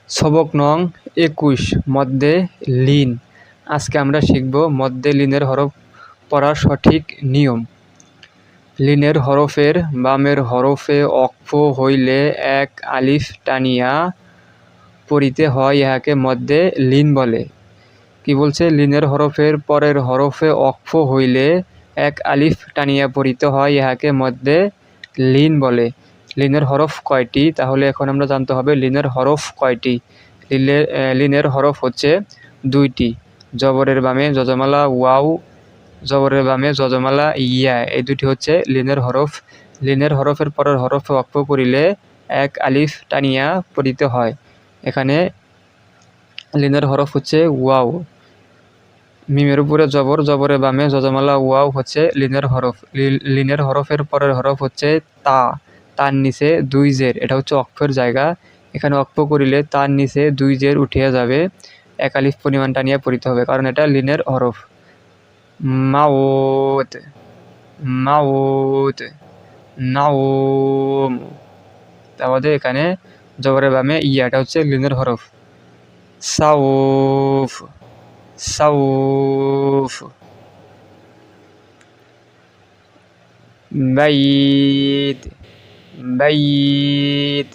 সবক নং 21 মধ্যে লিন। আজকে আমরা শিখব মধ্যে লিনের হরফ পড়ার সঠিক নিয়ম। লিনের হরফের বামের হরফে অক্ফ হইলে এক আলিফ টানিয়া পড়িতে হয়, ইহাকে মধ্যে লিন বলে। কি বলছে? লিনের হরফের পরের হরফে অক্ফ হইলে এক আলিফ টানিয়া পড়িতে হয়, ইহাকে মধ্যে লিন বলে। লিনের হরফ কয়টি? তাহলে এখন আমরা জানতে হবে লিনের হরফ কয়টি। লিনের হরফ হচ্ছে 2টি। জবরের বামে যজমালা ওয়াও, জবরের বামে যজমালা ইয়া, এই দুটি হচ্ছে লিনের হরফ। লিনের হরফের পরের হরফে অক্ফ করিলে এক আলিফ টানিয়া পড়িতে হয়। এখানে লিনের হরফ হচ্ছে ওয়াও। মিমের উপরে জবর, জবরের বামে যজমালা ওয়াও হচ্ছে লিনের হরফ। লিনের হরফের পরের হরফ হচ্ছে তা। তার নিচে 2 জের, এটা হচ্ছে অক্ফের জায়গা। এখানে অক্ফ করিলে তার নিচে 2 জের উঠিয়া যাবে, এক আলিফ পরিমাণ টানিয়া পড়িতে হবে, কারণ এটা লিনের হরফ। মাউত, মাউত, নাওম। তাহলে এখানে জবরের বামে ইয়াটা হচ্ছে লিনের হরফ। সাউফ, সাউফ। বাইত, বাইত।